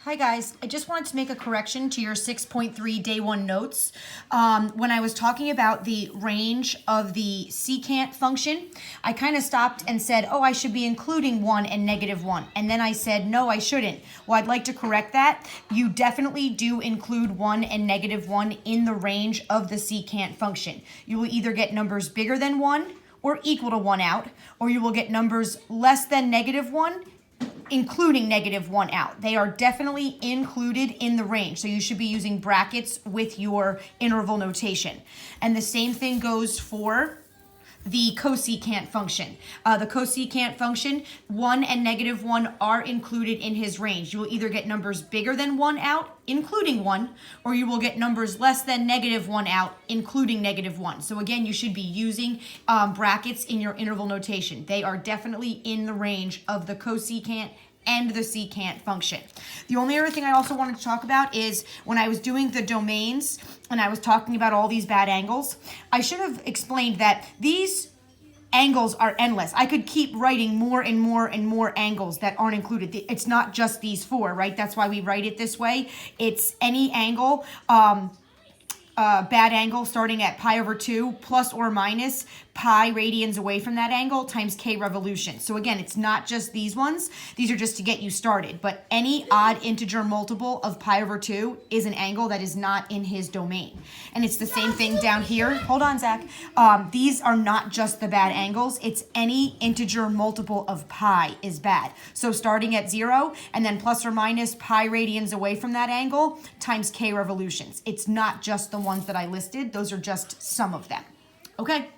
Hi guys, I just wanted to make a correction to your 6.3 day one notes. When I was talking about the range of the secant function, I kind of stopped and said, oh, I should be including 1 and -1. And then I said, no, I shouldn't. Well, I'd like to correct that. You definitely do include 1 and -1 in the range of the secant function. You will either get numbers bigger than 1 or equal to 1 out, or you will get numbers less than -1 including -1 out. They are definitely included in the range. So you should be using brackets with your interval notation. And the same thing goes for the cosecant function. The cosecant function, 1 and -1 are included in his range. You will either get numbers bigger than 1 out, including 1, or you will get numbers less than -1 out, including -1. So again, you should be using brackets in your interval notation. They are definitely in the range of the cosecant and the secant function. The only other thing I also wanted to talk about is when I was doing the domains and I was talking about all these bad angles, I should have explained that these angles are endless. I could keep writing more and more and more angles that aren't included. It's not just these 4, right? That's why we write it this way. It's any angle, bad angle starting at pi over 2 plus or minus pi radians away from that angle times k revolutions. So again, it's not just these ones. These are just to get you started. But any odd integer multiple of pi over 2 is an angle that is not in his domain. And it's the same thing down here. Hold on, Zach. These are not just the bad angles. It's any integer multiple of pi is bad. So starting at 0 and then plus or minus pi radians away from that angle times k revolutions. It's not just the ones that I listed. Those are just some of them. Okay.